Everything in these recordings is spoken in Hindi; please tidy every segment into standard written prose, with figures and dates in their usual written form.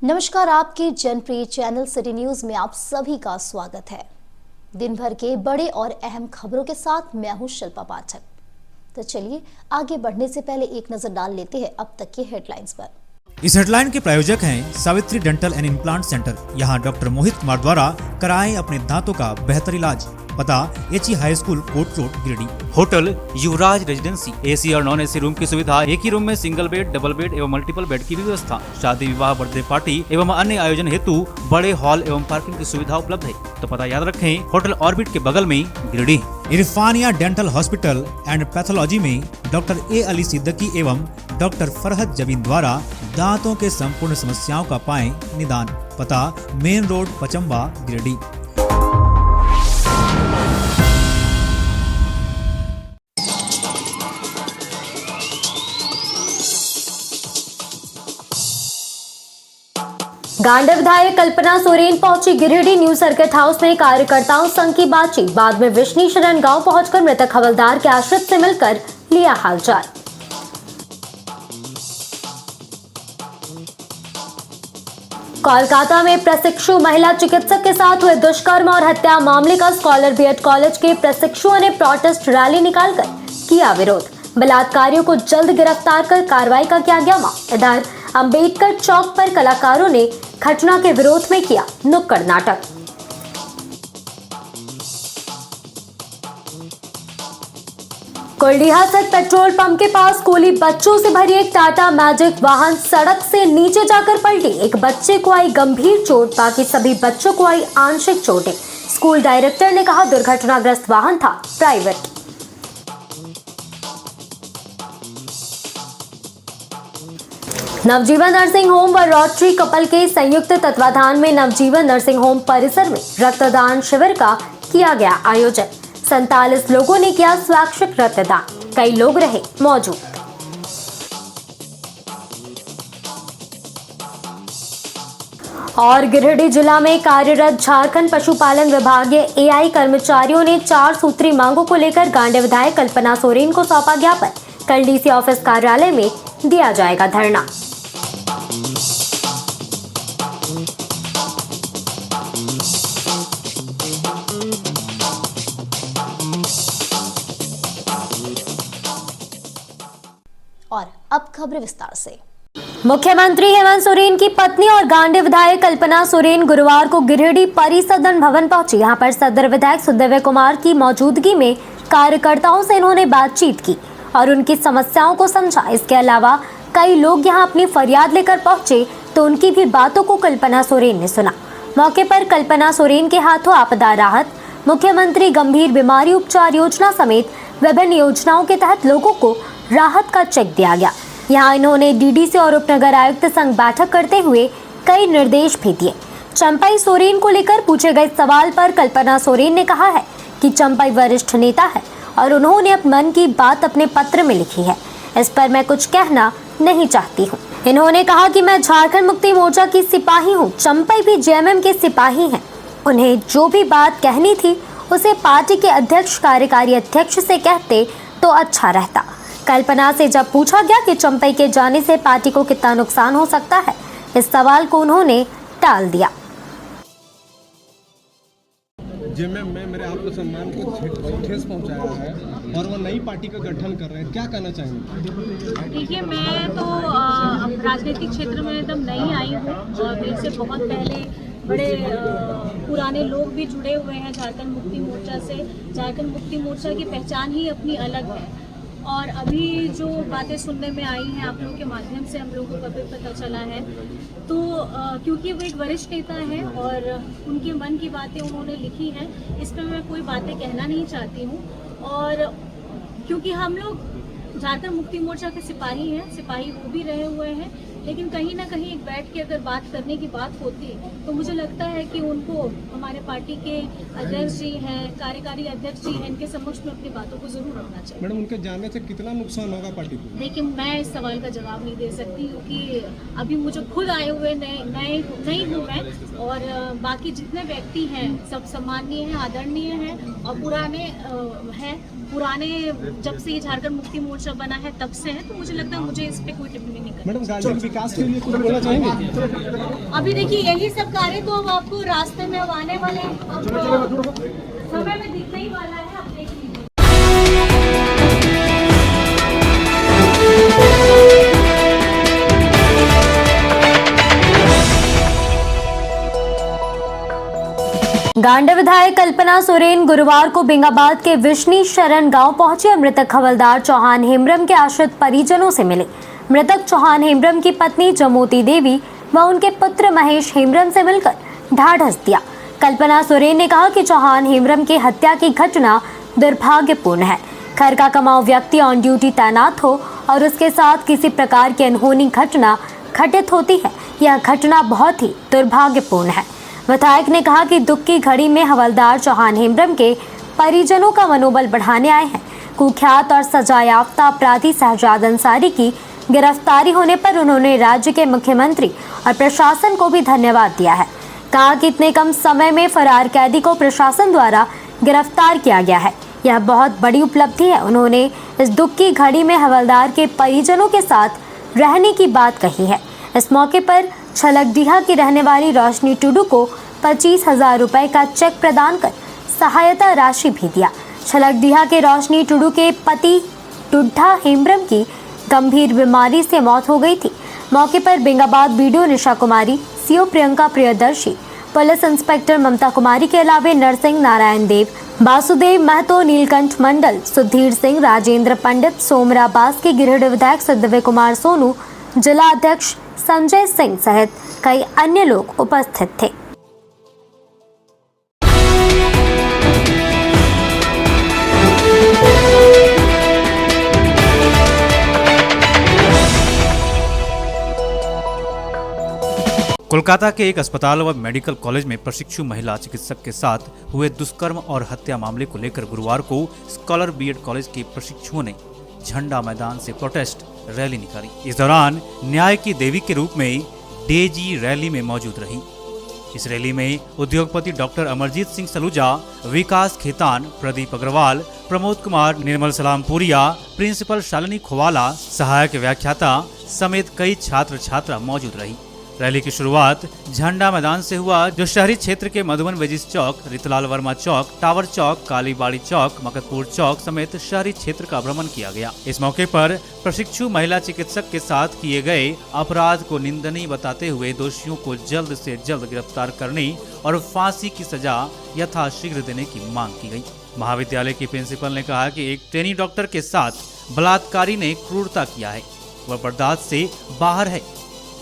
नमस्कार, आपके जनप्रिय चैनल सिटी न्यूज में आप सभी का स्वागत है। दिन भर के बड़े और अहम खबरों के साथ मैं हूं शिल्पा पाठक। तो चलिए आगे बढ़ने से पहले एक नजर डाल लेते हैं अब तक की हेडलाइंस पर। इस हेडलाइन के प्रायोजक हैं Savitri dental and implant centre. यहाँ डॉक्टर मोहित कुमार द्वारा कराएं अपने दांतों का बेहतर इलाज। पता HE high school Kot road Giridih. Hotel Yuvraj residency, AC और नॉन एसी रूम की सुविधा, एक ही रूम में सिंगल बेड, डबल बेड एवं मल्टीपल बेड की व्यवस्था। शादी विवाह बर्थडे पार्टी एवं अन्य आयोजन हेतु बड़े हॉल एवं पार्किंग की सुविधा उपलब्ध है। तो पता याद रखें, होटल ऑर्बिट के बगल में Giridih. Irfania dental hospital and pathology में डॉक्टर ए अली सिद्दीकी एवं डॉक्टर फरहत जबीन द्वारा दांतों के संपूर्ण समस्याओं का पाएं निदान। पता मेन रोड पचम्बा गिरिडीह। गांडे विधायक कल्पना सोरेन पहुंची गिरिडीह न्यू सर्किट हाउस में कार्यकर्ताओं संग की बातचीत। बाद में विष्णु शरण गांव पहुंचकर मृतक हवलदार के आश्रित से मिलकर लिया हालचाल। कोलकाता में प्रशिक्षु महिला चिकित्सक के साथ हुए दुष्कर्म और हत्या मामले का स्कॉलर बीएड कॉलेज के प्रशिक्षुओं ने प्रोटेस्ट रैली निकालकर किया विरोध। बलात्कारियों को जल्द गिरफ्तार कर कार्रवाई का किया गया मांग। इधर अंबेडकर चौक पर कलाकारों ने घटना के विरोध में किया नुक्कड़ नाटक। कुलडीहा स्थित पेट्रोल पंप के पास स्कूली बच्चों से भरी एक टाटा मैजिक वाहन सड़क से नीचे जाकर पलटी। एक बच्चे को आई गंभीर चोट, बाकी सभी बच्चों को आई आंशिक चोटें। स्कूल डायरेक्टर ने कहा दुर्घटनाग्रस्त वाहन था प्राइवेट। नवजीवन नर्सिंग होम व रोटरी कपल के संयुक्त तत्वाधान में नवजीवन नर्सिंग होम परिसर में रक्तदान शिविर का किया गया आयोजन। 47 लोगों ने किया स्वैच्छिक रक्तदान, कई लोग रहे मौजूद। और गिरिडीह जिला में कार्यरत झारखंड पशुपालन विभागीय एआई कर्मचारियों ने 4 सूत्री मांगों को लेकर गांडे विधायक कल्पना सोरेन को सौंपा ज्ञापन। कल डीसी ऑफिस कार्यालय में दिया जाएगा धरना। और अब खबर विस्तार से। मुख्यमंत्री हेमंत सोरेन की पत्नी और गांडे विधायक कल्पना सोरेन गुरुवार को गिरिडीह परिसदन भवन पहुंची। यहां पर सदर विधायक सुदिव्य कुमार की मौजूदगी में कार्यकर्ताओं से इन्होंने बातचीत की और उनकी समस्याओं को समझा। इसके अलावा कई लोग यहां अपनी फरियाद लेकर पहुंचे तो उनकी भी बातों को कल्पना सोरेन ने सुना। मौके पर कल्पना सोरेन के हाथों आपदा राहत, मुख्यमंत्री गंभीर बीमारी उपचार योजना समेत विभिन्न योजनाओं के तहत लोगों को राहत का चेक दिया गया। यहाँ इन्होंने डीडीसी और उपनगर आयुक्त संग बैठक करते हुए कई निर्देश भी दिए। चंपई सोरेन को लेकर पूछे गए सवाल पर कल्पना सोरेन ने कहा है कि चंपई वरिष्ठ नेता है और उन्होंने अपने मन की बात अपने पत्र में लिखी है। इस पर मैं कुछ कहना नहीं चाहती हूँ। इन्होंने कहा कि मैं झारखंड मुक्ति मोर्चा की सिपाही हूँ, चंपई भी जेएमएम के सिपाही हैं। उन्हें जो भी बात कहनी थी उसे पार्टी के अध्यक्ष कार्यकारी अध्यक्ष से कहते तो अच्छा रहता। कल्पना से जब पूछा गया कि चंपई के जाने से पार्टी को कितना नुकसान हो सकता है, इस सवाल को उन्होंने टाल दिया। जेएमएम में मेरे आत्मसम्मान को ठेस पहुंचाया है और वो नई पार्टी का गठन कर रहे हैं, क्या कहना चाहेंगे? देखिए, मैं तो अब राजनीतिक क्षेत्र में एकदम नई आई हूँ और मेरे से बहुत पहले बड़े पुराने लोग भी जुड़े हुए हैं झारखंड मुक्ति मोर्चा से। झारखंड मुक्ति मोर्चा की पहचान ही अपनी अलग है और अभी जो बातें सुनने में आई हैं आप लोगों के माध्यम से हम लोगों को कभी पता चला है, तो क्योंकि वो एक वरिष्ठ नेता है और उनके मन की बातें उन्होंने लिखी हैं, इस पर मैं कोई बातें कहना नहीं चाहती हूँ। और क्योंकि हम लोग झारखंड मुक्ति मोर्चा के सिपाही हैं, सिपाही वो भी रहे हुए हैं, लेकिन कहीं ना कहीं एक बैठ के अगर बात करने की बात होती तो मुझे लगता है कि उनको हमारे पार्टी के अध्यक्ष जी हैं, कार्यकारी अध्यक्ष जी हैं, इनके समक्ष में अपनी बातों को जरूर रखना चाहिए। मैडम, उनके जाने से कितना नुकसान होगा पार्टी को? देखिए, मैं इस सवाल का जवाब नहीं दे सकती क्योंकि अभी मुझे खुद आए हुए नई हूँ मैं, और बाकी जितने व्यक्ति हैं सब सम्माननीय हैं, आदरणीय हैं और पुराने जब से ये झारखंड मुक्ति मोर्चा बना है तब से है, तो मुझे लगता है मुझे इस पे कोई टिप्पणी नहीं करनी। मैडम, गांधी विकास के लिए कुछ बोलना चाहेंगे? अभी देखिए यही सब कार्य तो अब आपको रास्ते में अब आने वाले समय में दिखने ही वाला है, आप देख लीजिए। गांडे विधायक कल्पना सोरेन गुरुवार को बेंगाबाद के विष्णी शरण गांव पहुंचे और मृतक हवलदार चौहान हेम्ब्रम के आश्रित परिजनों से मिले। मृतक चौहान हेम्ब्रम की पत्नी जमोती देवी व उनके पुत्र महेश हेम्ब्रम से मिलकर ढाढ़स दिया। कल्पना सोरेन ने कहा कि चौहान हेम्ब्रम की हत्या की घटना दुर्भाग्यपूर्ण है। घर का कमाऊ व्यक्ति ऑन ड्यूटी तैनात हो और उसके साथ किसी प्रकार की अनहोनी घटना घटित होती है, यह घटना बहुत ही दुर्भाग्यपूर्ण है। विधायक ने कहा कि दुख की घड़ी में हवलदार चौहान हेम्ब्रम के परिजनों का मनोबल बढ़ाने आए हैं। कुख्यात और सजायाफ्ता अपराधी शहजाद अंसारी की गिरफ्तारी होने पर उन्होंने राज्य के मुख्यमंत्री और प्रशासन को भी धन्यवाद दिया है। कहा कि इतने कम समय में फरार कैदी को प्रशासन द्वारा गिरफ्तार किया गया है, यह बहुत बड़ी उपलब्धि है। उन्होंने इस दुख की घड़ी में हवलदार के परिजनों के साथ रहने की बात कही है। इस मौके पर छलकडीहा की रहने वाली रोशनी टुडू को 25,000 रुपए का चेक प्रदान कर सहायता राशि भी दिया। छलकडीहा के रोशनी टुडू के पति टुड्ढा हेम्ब्रम की गंभीर बीमारी से मौत हो गई थी। मौके पर Bengabad BDO Nisha Kumari, CO Priyanka Priyadarshi, police inspector Mamta Kumari के अलावे नरसिंह नारायण देव, वासुदेव महतो, नीलकंठ मंडल, सुधीर सिंह, राजेंद्र पंडित, सोमरा बास के गिरिडीह विधायक सुदिव्य कुमार सोनू, जिला अध्यक्ष संजय सिंह सहित कई अन्य लोग उपस्थित थे। कोलकाता के एक अस्पताल व मेडिकल कॉलेज में प्रशिक्षु महिला चिकित्सक के साथ हुए दुष्कर्म और हत्या मामले को लेकर गुरुवार को स्कॉलर बीएड कॉलेज के प्रशिक्षुओं ने झंडा मैदान से प्रोटेस्ट रैली निकाली। इस दौरान न्याय की देवी के रूप में डेजी रैली में मौजूद रही। इस रैली में उद्योगपति डॉक्टर अमरजीत सिंह सलूजा, विकास खेतान, प्रदीप अग्रवाल, प्रमोद कुमार, निर्मल सलामपुरिया, प्रिंसिपल शालिनी खोवाला, सहायक व्याख्याता समेत कई छात्र छात्रा मौजूद रही। रैली की शुरुआत झंडा मैदान से हुआ, जो शहरी क्षेत्र के मधुबन बेजिस चौक, रितलाल वर्मा चौक, टावर चौक, कालीबाड़ी चौक, मकतपुर चौक समेत शहरी क्षेत्र का भ्रमण किया गया। इस मौके पर प्रशिक्षु महिला चिकित्सक के साथ किए गए अपराध को निंदनीय बताते हुए दोषियों को जल्द से जल्द गिरफ्तार करने और फांसी की सजा यथाशीघ्र देने की मांग की गई। महाविद्यालय की प्रिंसिपल ने कहा कि एक ट्रेनी डॉक्टर के साथ बलात्कारी ने क्रूरता किया है, वह बर्दाश्त से बाहर है।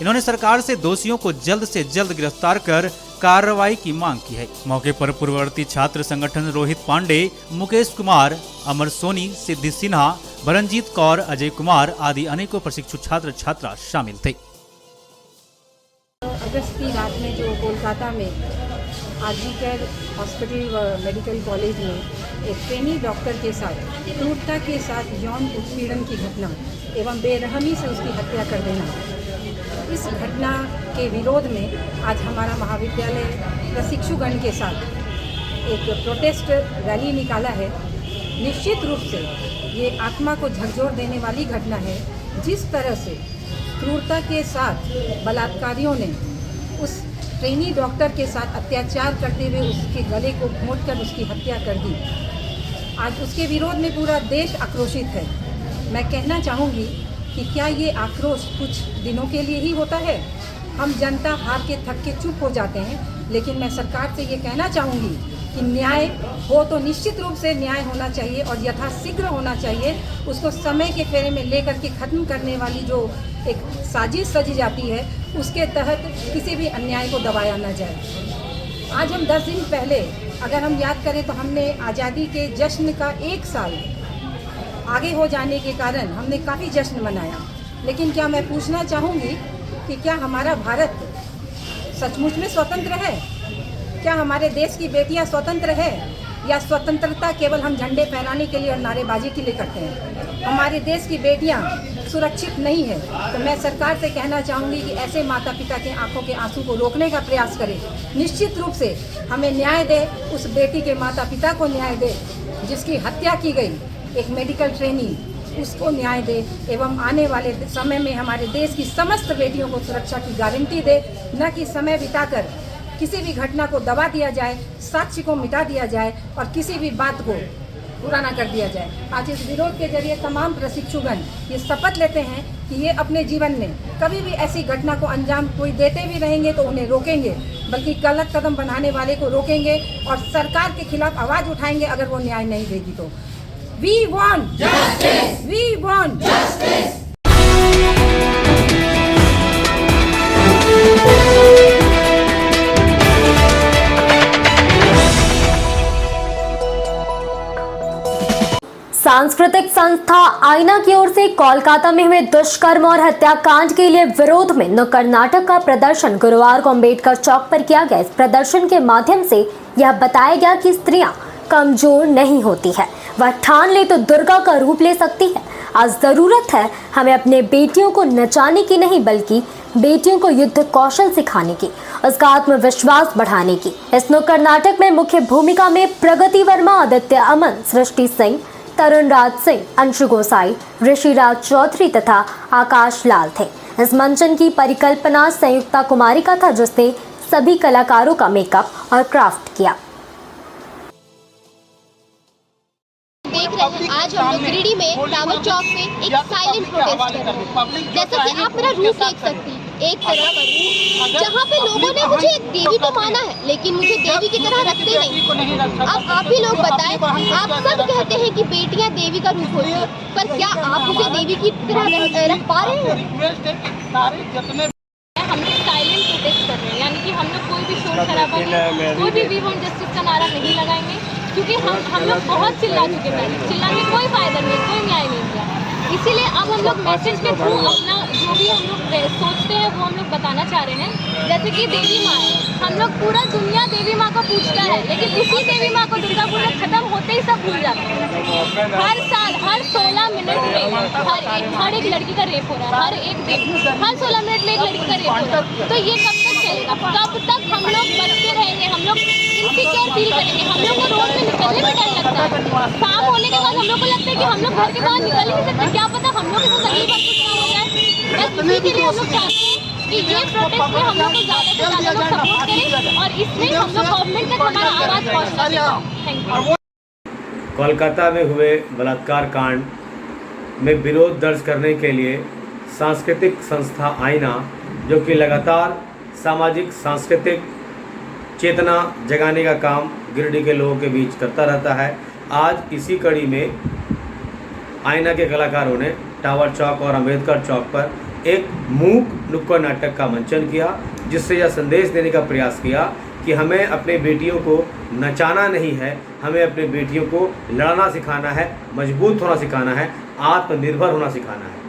इन्होंने सरकार से दोषियों को जल्द से जल्द गिरफ्तार कर कार्रवाई की मांग की है। मौके पर पूर्ववर्ती छात्र संगठन रोहित पांडे, मुकेश कुमार, अमर सोनी, सिद्धि सिन्हा, बरनजीत कौर, अजय कुमार आदि अनेकों प्रशिक्षु छात्र छात्रा शामिल थे। अगस्त की रात में जो कोलकाता में आरजी केयर हॉस्पिटल व मेडिकल कॉलेज में एक ट्रेनी डॉक्टर के साथ क्रूरता के साथ यौन उत्पीड़न की घटना एवं बेरहमी से उसकी हत्या कर देना, इस घटना के विरोध में आज हमारा महाविद्यालय प्रशिक्षुगण के साथ एक प्रोटेस्ट रैली निकाला है। निश्चित रूप से ये आत्मा को झकझोर देने वाली घटना है। जिस तरह से क्रूरता के साथ बलात्कारियों ने उस ट्रेनी डॉक्टर के साथ अत्याचार करते हुए उसके गले को घोंटकर उसकी हत्या कर दी, आज उसके विरोध में पूरा देश आक्रोशित है। मैं कहना चाहूँगी कि क्या ये आक्रोश कुछ दिनों के लिए ही होता है? हम जनता हार के थक के चुप हो जाते हैं, लेकिन मैं सरकार से ये कहना चाहूँगी कि न्याय हो तो निश्चित रूप से न्याय होना चाहिए और यथाशीघ्र होना चाहिए। उसको समय के फेरे में लेकर के ख़त्म करने वाली जो एक साजिश सजी जाती है, उसके तहत किसी भी अन्याय को दबाया न जाए। आज हम 10 दिन पहले अगर हम याद करें तो हमने आज़ादी के जश्न का 1 साल आगे हो जाने के कारण हमने काफ़ी जश्न मनाया। लेकिन क्या मैं पूछना चाहूँगी कि क्या हमारा भारत सचमुच में स्वतंत्र है? क्या हमारे देश की बेटियां स्वतंत्र है, या स्वतंत्रता केवल हम झंडे फहराने के लिए और नारेबाजी के लिए करते हैं? हमारे देश की बेटियां सुरक्षित नहीं है। तो मैं सरकार से कहना चाहूँगी कि ऐसे माता पिता के आंखों के आंसू को रोकने का प्रयास करें। निश्चित रूप से हमें न्याय दे, उस बेटी के माता पिता को न्याय दे जिसकी हत्या की गई, एक मेडिकल ट्रेनी, उसको न्याय दे एवं आने वाले समय में हमारे देश की समस्त बेटियों को सुरक्षा की गारंटी दे, न कि समय बिताकर किसी भी घटना को दबा दिया जाए, साक्ष्य को मिटा दिया जाए और किसी भी बात को पुराना कर दिया जाए। आज इस विरोध के जरिए तमाम प्रशिक्षुगण ये शपथ लेते हैं कि ये अपने जीवन में कभी भी ऐसी घटना को अंजाम कोई देते भी रहेंगे तो उन्हें रोकेंगे, बल्कि गलत कदम बढ़ाने वाले को रोकेंगे और सरकार के खिलाफ आवाज उठाएंगे अगर वो न्याय नहीं देगी तो। We want justice. We want justice. सांस्कृतिक संस्था आईना की ओर से कोलकाता में हुए दुष्कर्म और हत्याकांड के लिए विरोध में नुक्कड़ नाटक का प्रदर्शन गुरुवार को अम्बेडकर चौक पर किया गया। इस प्रदर्शन के माध्यम से यह बताया गया कि स्त्रियां कमजोर नहीं होती है, वह ठान ले तो दुर्गा का रूप ले सकती है। आज जरूरत है हमें अपने बेटियों को नचाने की नहीं, बल्कि बेटियों को युद्ध कौशल सिखाने की, उसका आत्मविश्वास बढ़ाने की। इस नुक्कड़ नाटक में मुख्य भूमिका में प्रगति वर्मा, आदित्य अमन, सृष्टि सिंह, तरुण राज सिंह, अंशु गोसाई, ऋषिराज चौधरी तथा आकाश लाल थे। इस मंचन की परिकल्पना संयुक्ता कुमारी का था, जिसने सभी कलाकारों का मेकअप और क्राफ्ट किया। देख रहे हैं आज हम लोग गिरिडीह में टावर चौक पे एक साइलेंट प्रोटेस्ट कर रहे हैं। जैसा कि आप मेरा रूप देख सकती हैं, एक तरह का रूप जहाँ पे लोगों ने मुझे एक देवी तो माना है, लेकिन मुझे देवी की तरह रखते नहीं। अब आप ही लोग बताएं, आप सब कहते हैं कि बेटियां देवी का रूप होती है, पर क्या आप मुझे देवी की तरह रख पा रहे हैं? हम लोग साइलेंट प्रोटेस्ट कर रहे हैं, यानी कि हम लोग कोई भी शोर शराबा नहीं, कोई भी वी वांट जस्टिस का नारा नहीं लगाएंगे, क्योंकि हम लोग बहुत चिल्ला चुके हैं। चिल्लाने कोई फायदा नहीं, कोई न्याय नहीं दिया। इसीलिए अब हम लोग मैसेज के थ्रू अपना जो भी हम लोग सोचते हैं वो हम लोग बताना चाह रहे हैं। जैसे कि देवी माँ है, हम लोग पूरा दुनिया देवी माँ को पूछता है, लेकिन उसी देवी माँ को दुर्गा पूजा खत्म होते ही सब भूल जाते हैं। हर साल हर 16 मिनट में हर एक लड़की का रेप हो रहा है, हर एक दिन हर 16 मिनट में एक लड़की का रेप हो रहा है। तो ये कब तक चलेगा? कब तक हम लोग बचते रहेंगे? हम लोग इनसिक्योर फील करेंगे। हम लोग को रोड में निकलने में डर लगता है। शाम होने के बाद हम लोग को लगता है कि हम लोग घर के बाहर निकल ही नहीं सकते। क्या पता हम लोग के साथ अगली बार कुछ ना हो जाए। बस इसी के लिए हम लोग चाहते हैं कि ये प्रोटेस्ट में हम लोग को ज़्यादा से ज़्यादा लोग सपोर्ट करें और इसमें हम लोग गवर्नमेंट तक हमारा आवाज़ पहुँचा दें। Thank you. कोलकाता में हुए बलात्कार कांड में विरोध दर्ज करने के लिए सांस्कृतिक संस्था आईना, जो कि लगातार सामाजिक सांस्कृतिक चेतना जगाने का काम गिरिडीह के लोगों के बीच करता रहता है, आज इसी कड़ी में आईना के कलाकारों ने टावर चौक और अम्बेडकर चौक पर एक मूक नुक्कड़ नाटक का मंचन किया, जिससे यह संदेश देने का प्रयास किया कि हमें अपने बेटियों को नचाना नहीं है, हमें अपने बेटियों को लड़ना सिखाना है, मजबूत होना सिखाना है, आत्मनिर्भर होना सिखाना है।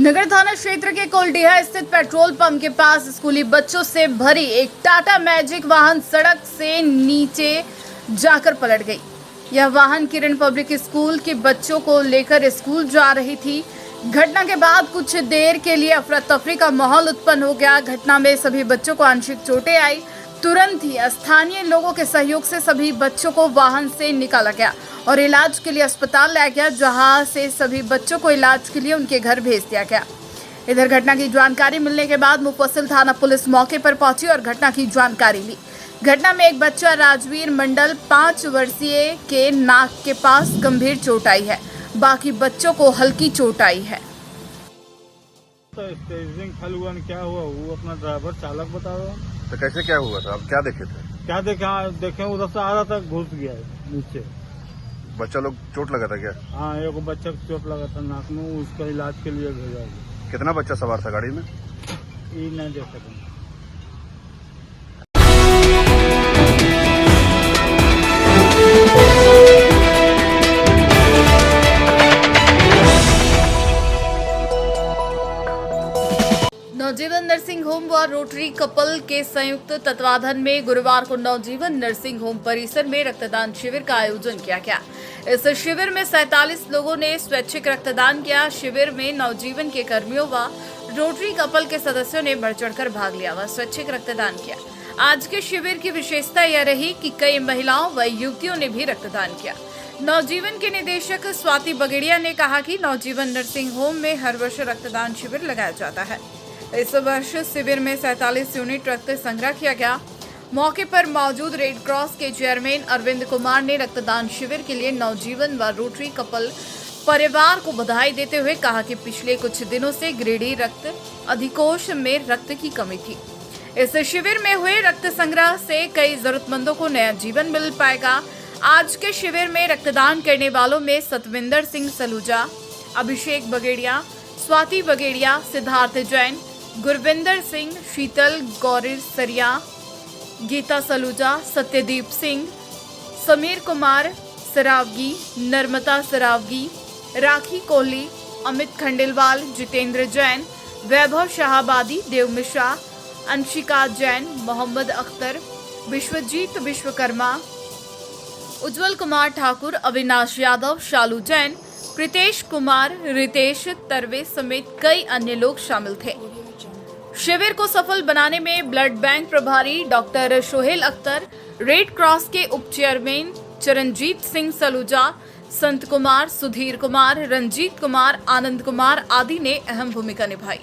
नगर थाना क्षेत्र के कोलडीहा स्थित पेट्रोल पंप के पास स्कूली बच्चों से भरी एक टाटा मैजिक वाहन सड़क से नीचे जाकर पलट गई। यह वाहन किरण पब्लिक स्कूल के बच्चों को लेकर स्कूल जा रही थी। घटना के बाद कुछ देर के लिए अफरा तफरी का माहौल उत्पन्न हो गया। घटना में सभी बच्चों को आंशिक चोटें आई। तुरंत ही स्थानीय लोगों के सहयोग से सभी बच्चों को वाहन से निकाला गया और इलाज के लिए अस्पताल लाया गया, जहां से सभी बच्चों को इलाज के लिए उनके घर भेज दिया गया। इधर घटना की जानकारी मिलने के बाद मुफस्सिल थाना पुलिस मौके पर पहुंची और घटना की जानकारी ली। घटना में एक बच्चा राजवीर मंडल 5 वर्षीय के नाक के पास गंभीर चोट आई है, बाकी बच्चों को हल्की चोट आई है। तो स्टेरिंग फेल हुआ, क्या हुआ वो अपना ड्राइवर चालक बता रहा। तो कैसे क्या हुआ था? आप क्या देखे थे? क्या देखे उधर से आ रहा था, घुस गया नीचे। बच्चा लोग चोट लगा था क्या? हाँ, एक बच्चा को चोट लगा था नाक में, उसका इलाज के लिए भेजा गया। कितना बच्चा सवार था गाड़ी में? ये नहीं देख सकते। नौजेबल नर्सिंग होम व रोटरी कपल के संयुक्त तत्वाधान में गुरुवार को नवजीवन नर्सिंग होम परिसर में रक्तदान शिविर का आयोजन किया गया। इस शिविर में 47 लोगों ने स्वैच्छिक रक्तदान किया। शिविर में नवजीवन के कर्मियों व रोटरी कपल के सदस्यों ने बढ़ चढ़कर भाग लिया व स्वैच्छिक रक्तदान किया। आज के शिविर की विशेषता यह रही कि कई महिलाओं व युवतियों ने भी रक्तदान किया। नवजीवन के निदेशक स्वाति बगेड़िया ने कहा कि नवजीवन नर्सिंग होम में हर वर्ष रक्तदान शिविर लगाया जाता है। इस वर्ष शिविर में 47 यूनिट रक्त संग्रह किया गया। मौके पर मौजूद रेड क्रॉस के चेयरमैन अरविंद कुमार ने रक्तदान शिविर के लिए नवजीवन व रोटरी कपल परिवार को बधाई देते हुए कहा कि पिछले कुछ दिनों से गिरिडीह रक्त अधिकोष में रक्त की कमी थी। इस शिविर में हुए रक्त संग्रह से कई जरूरतमंदों को नया जीवन मिल पाएगा। आज के शिविर में रक्तदान करने वालों में सतविंदर सिंह सलूजा, अभिषेक बगेड़िया, स्वाति बगेड़िया, सिद्धार्थ जैन, गुरविंदर सिंह, शीतल गौरीर सरिया, गीता सलूजा, सत्यदीप सिंह, समीर कुमार सरावगी, नर्मदा सरावगी, राखी कोहली, अमित खंडेलवाल, जितेंद्र जैन, वैभव शाहबादी, देव मिश्रा, अंशिका जैन, मोहम्मद अख्तर, विश्वजीत विश्वकर्मा, उज्जवल कुमार ठाकुर, अविनाश यादव, शालू जैन, प्रीतेश कुमार, रितेश तरवे समेत कई अन्य लोग शामिल थे। शिविर को सफल बनाने में ब्लड बैंक प्रभारी doctor Sohail Akhtar, red cross के उप चेयरमैन चरणजीत सिंह सलूजा, संत कुमार, सुधीर कुमार, रंजीत कुमार, आनंद कुमार आदि ने अहम भूमिका निभाई।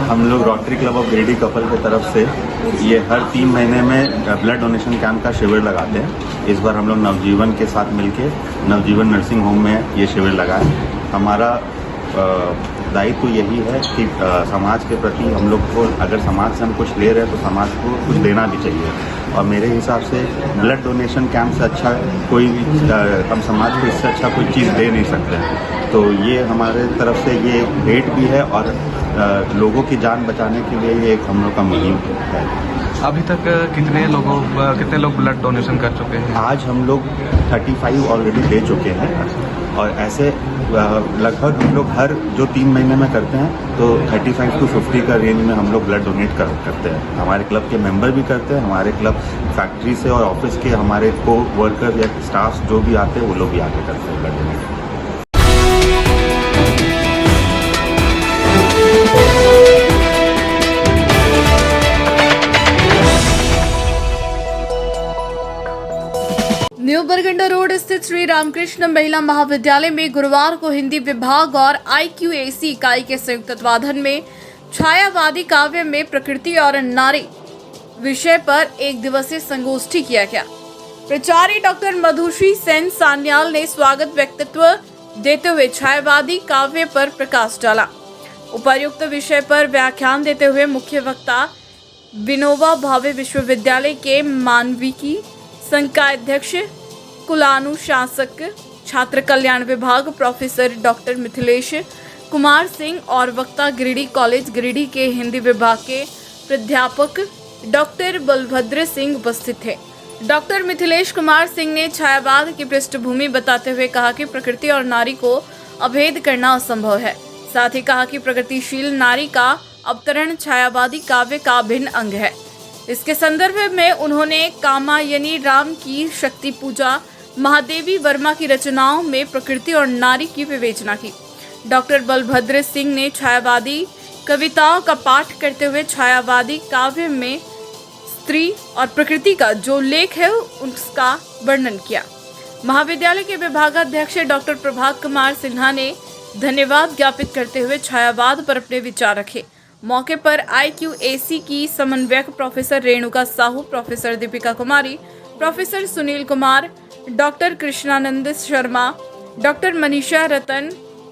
हम लोग rotary club of Giridih couple की तरफ से ये हर 3 महीने में ब्लड डोनेशन कैंप का शिविर लगाते हैं। इस बार हम लोग नवजीवन के साथ मिलके नवजीवन नर्सिंग होम में ये शिविर लगाए। हमारा दायित्व तो यही है कि समाज के प्रति हम लोग को, अगर समाज से हम कुछ ले रहे हैं तो समाज को कुछ देना भी चाहिए। और मेरे हिसाब से ब्लड डोनेशन कैंप से अच्छा कोई हम समाज को इससे अच्छा कोई चीज़ दे नहीं सकते। तो ये हमारे तरफ से ये भेंट भी है और लोगों की जान बचाने के लिए ये एक हम लोग का मुहिम है। अभी तक कितने लोग ब्लड डोनेशन कर चुके हैं? आज हम लोग 35 ऑलरेडी दे चुके हैं और ऐसे लगभग हम लोग हर जो 3 महीने में करते हैं तो 35 to 50 का रेंज में हम लोग ब्लड डोनेट करते हैं। हमारे क्लब के मेंबर भी करते हैं, हमारे क्लब फैक्ट्री से और ऑफिस के हमारे को वर्कर या स्टाफ जो भी आते हैं वो लोग भी आके करते हैं ब्लड डोनेट। न्यू बरगंडा रोड स्थित श्री रामकृष्ण महिला महाविद्यालय में गुरुवार को हिंदी विभाग और IQAC इकाई के संयुक्त तत्वाधान में छायावादी काव्य में प्रकृति और नारी विषय पर एक दिवसीय संगोष्ठी किया गया। प्राचार्य डॉक्टर मधुश्री सेन सान्याल ने स्वागत वक्तव्य देते हुए छायावादी काव्य पर प्रकाश डाला। उपर्युक्त विषय पर व्याख्यान देते हुए मुख्य वक्ता विनोबा भावे विश्वविद्यालय के मानविकी संकायाध्यक्ष कुलानुशासक छात्र कल्याण विभाग प्रोफेसर डॉक्टर मिथिलेश कुमार सिंह और वक्ता गिरिडीह कॉलेज गिरिडीह के हिंदी विभाग के प्राध्यापक डॉक्टर बलभद्र सिंह उपस्थित थे। डॉक्टर मिथिलेश कुमार सिंह ने छायावाद की पृष्ठभूमि बताते हुए कहा कि प्रकृति और नारी को अभेद करना असंभव है। साथ ही कहा कि प्रगतिशील नारी का अवतरण छायावादी काव्य का अभिन्न अंग है। इसके संदर्भ में उन्होंने कामायनी राम की शक्ति पूजा, महादेवी वर्मा की रचनाओं में प्रकृति और नारी की विवेचना की। डॉक्टर बलभद्र सिंह ने छायावादी कविताओं का पाठ करते हुए छायावादी काव्य में स्त्री और प्रकृति का जो लेख है उसका वर्णन किया। महाविद्यालय के विभागाध्यक्ष डॉक्टर प्रभात कुमार सिन्हा ने धन्यवाद ज्ञापित करते हुए छायावाद पर अपने विचार रखे। मौके पर IQAC की समन्वयक professor Renuka Sahu, professor Deepika Kumari, professor Sunil Kumar, doctor Krishnanand Sharma, doctor Manisha Ratan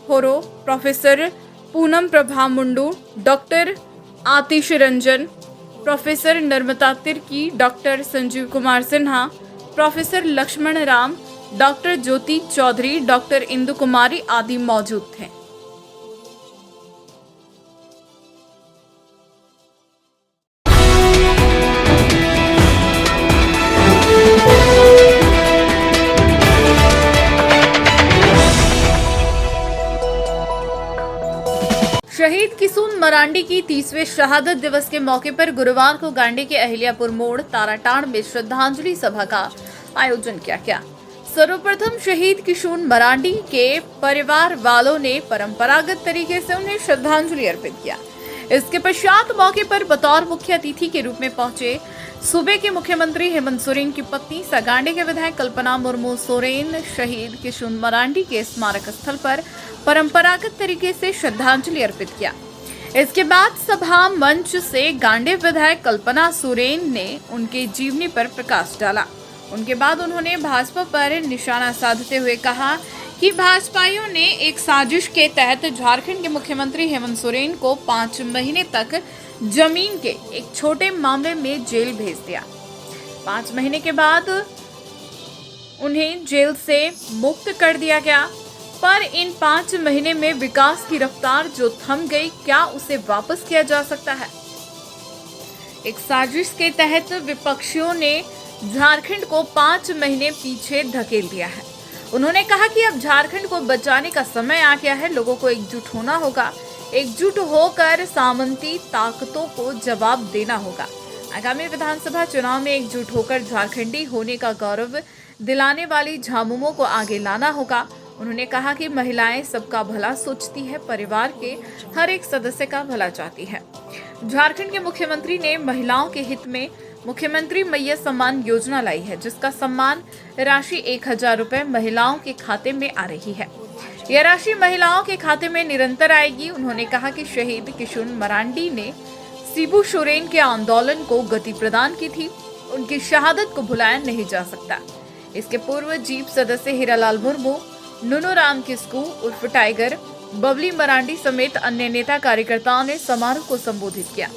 Horo, professor Poonam Prabha Mundu, doctor Atish Ranjan, professor Narmada Tirkey, doctor Sanjeev Kumar Sinha, professor Laxman Ram, doctor Jyoti Chaudhary, doctor Indu Kumari आदि मौजूद थे। किशोर मरांडी की 30वें शहादत दिवस के मौके पर गुरुवार को गांडी के अहिल्यापुर मोड़ ताराटाड़ में श्रद्धांजलि सभा का आयोजन किया गया। सर्वप्रथम शहीद किशोर मरांडी के परिवार वालों ने परंपरागत तरीके से उन्हें श्रद्धांजलि अर्पित किया। इसके पश्चात मौके पर बतौर मुख्य अतिथि के रूप में पहुंचे सूबे के मुख्यमंत्री हेमंत सोरेन की पत्नी सगांडी के विधायक कल्पना मुर्मू सोरेन शहीद किशोर मरांडी के स्मारक स्थल पर परंपरागत तरीके से श्रद्धांजलि अर्पित किया। इसके बाद सभा मंच से गांडी विधायक कल्पना सोरेन ने उनके जीवनी पर प्रकाश डाला। उनके बाद उन्होंने भाजपा पर निशाना साधते हुए कहा कि भाजपाइयों ने एक साजिश के तहत झारखंड के मुख्यमंत्री हेमंत सोरेन को 5 महीने तक जमीन के एक छोटे मामले में जेल भेज दिया। 5 महीने के बाद उन्हें जेल से मुक्त कर दिया गया, पर इन 5 महीने में विकास की रफ्तार जो थम गई, क्या उसे वापस किया जा सकता है? एक साजिश के तहत विपक्षियों ने झारखंड को 5 महीने पीछे धकेल दिया है। उन्होंने कहा कि अब झारखंड को बचाने का समय आ गया है, लोगों को एकजुट होना होगा, एकजुट होकर सामंती ताकतों को जवाब देना होगा। आगामी विधानसभा चुनाव में एकजुट होकर झारखंडी होने का गौरव दिलाने वाली झामुमो को आगे लाना होगा। उन्होंने कहा कि महिलाएं सबका भला सोचती है, परिवार के हर एक सदस्य का भला चाहती है। झारखंड के मुख्यमंत्री ने महिलाओं के हित में मुख्यमंत्री मैया सम्मान योजना लाई है, जिसका सम्मान राशि 1000 रुपए महिलाओं के खाते में आ रही है। यह राशि महिलाओं के खाते में निरंतर आएगी। उन्होंने कहा कि शहीद किशोर मरांडी ने शिबू सोरेन के आंदोलन को गति प्रदान की थी, उनकी शहादत को भुलाया नहीं जा सकता। इसके पूर्व जीप सदस्य हीरालाल मुर्मू, नुनू राम किस्कू उर्फ टाइगर, बबली मरांडी समेत अन्य नेता कार्यकर्ताओं ने समारोह को संबोधित किया।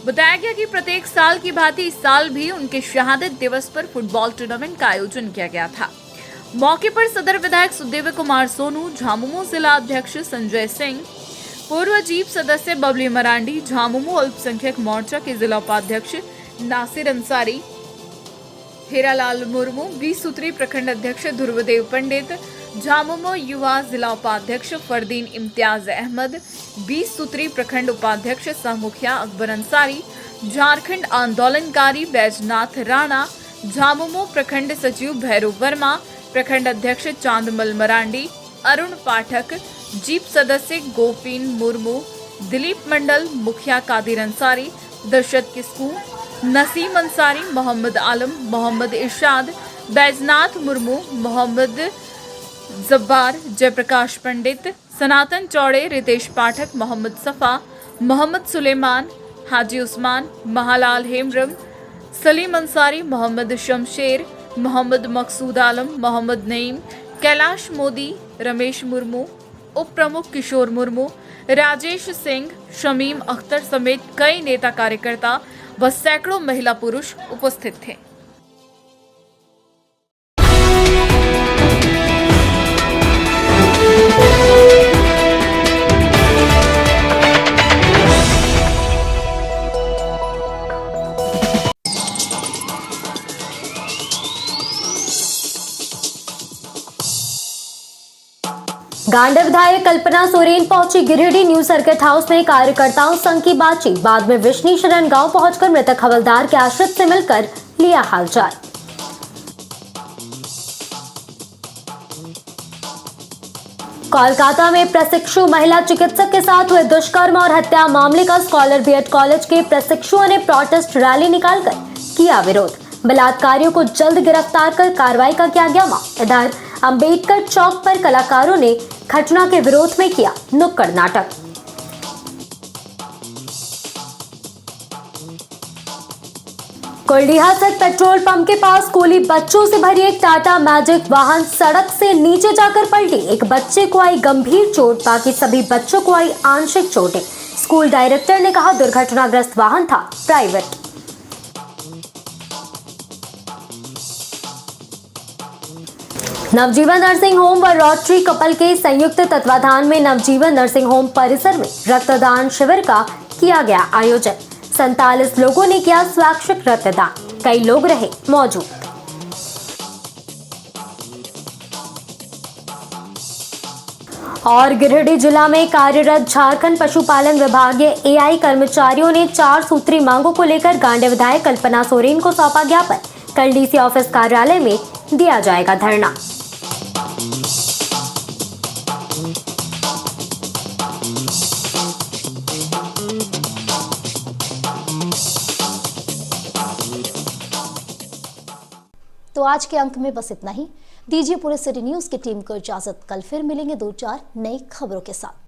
बताया गया कि प्रत्येक साल की भांति इस साल भी उनके शहादत दिवस पर फुटबॉल टूर्नामेंट का आयोजन किया गया था। मौके पर सदर विधायक सुदेव कुमार सोनू, झामुमो जिला अध्यक्ष संजय सिंह, पूर्व जीप सदस्य बबली मरांडी, झामुमो अल्पसंख्यक मोर्चा के जिला उपाध्यक्ष नासिर अंसारी, हीरालाल मुर्मू, 20 सूत्री प्रखंड अध्यक्ष ध्रुवदेव पंडित, झामुमो युवा जिला उपाध्यक्ष फरदीन इम्तियाज अहमद, 20 सूत्री प्रखंड उपाध्यक्ष सह मुखिया अकबर अंसारी, झारखंड आंदोलनकारी बैजनाथ राणा, झामुमो प्रखंड सचिव भैरव वर्मा, प्रखंड अध्यक्ष चांदमल मरांडी, अरुण पाठक, जीप सदस्य गोपीन मुर्मू, दिलीप मंडल, मुखिया कादिर अंसारी, दशरथ किस्कू, नसीम अंसारी, मोहम्मद आलम, मोहम्मद इरशाद, बैजनाथ मुर्मू, मोहम्मद जब्बार, जयप्रकाश पंडित, सनातन चौड़े, रितेश पाठक, मोहम्मद सफा, मोहम्मद सुलेमान, हाजी उस्मान, महालाल हेमरम, सलीम अंसारी, मोहम्मद शमशेर, मोहम्मद मकसूद आलम, मोहम्मद नईम, कैलाश मोदी, रमेश मुर्मू, उप प्रमुख किशोर मुर्मू, राजेश सिंह, शमीम अख्तर समेत कई नेता कार्यकर्ता व सैकड़ों महिला पुरुष उपस्थित थे। गांडी विधायक कल्पना सोरेन पहुंची गिरिडीह न्यू सर्किट हाउस में कार्यकर्ताओं संग की बातचीत। बाद में विष्णु शरण गांव पहुंचकर मृतक हवलदार के आश्रित से मिलकर लिया हालचाल। कोलकाता में प्रशिक्षु महिला चिकित्सक के साथ हुए दुष्कर्म और हत्या मामले का स्कॉलर बीएड कॉलेज के प्रशिक्षुओं ने प्रोटेस्ट रैली निकालकर किया विरोध। बलात्कारियों को जल्द गिरफ्तार कर कार्रवाई का किया गया मांग। इधर अंबेडकर चौक पर कलाकारों ने घटना के विरोध में किया नुक्कड़ नाटक। कुलडीहा स्थित पेट्रोल पंप के पास स्कूली बच्चों से भरी एक टाटा मैजिक वाहन सड़क से नीचे जाकर पलटी। एक बच्चे को आई गंभीर चोट, बाकी सभी बच्चों को आई आंशिक चोटें। स्कूल डायरेक्टर ने कहा दुर्घटनाग्रस्त वाहन था प्राइवेट। नवजीवन नर्सिंग होम व रोटरी कपल के संयुक्त तत्वाधान में नवजीवन नर्सिंग होम परिसर में रक्तदान शिविर का किया गया आयोजन। 47 लोगों ने किया स्वैच्छिक रक्तदान, कई लोग रहे मौजूद। और गिरिडीह जिला में कार्यरत झारखंड पशुपालन विभागीय एआई कर्मचारियों ने 4 सूत्री मांगों को लेकर गांडे विधायक कल्पना सोरेन को सौंपा ज्ञापन। कल डीसी ऑफिस कार्यालय में दिया जाएगा धरना। तो आज के अंक में बस इतना ही। दीजिए पूरे सिटी न्यूज की टीम को इजाजत। कल फिर मिलेंगे 2-4 नई खबरों के साथ।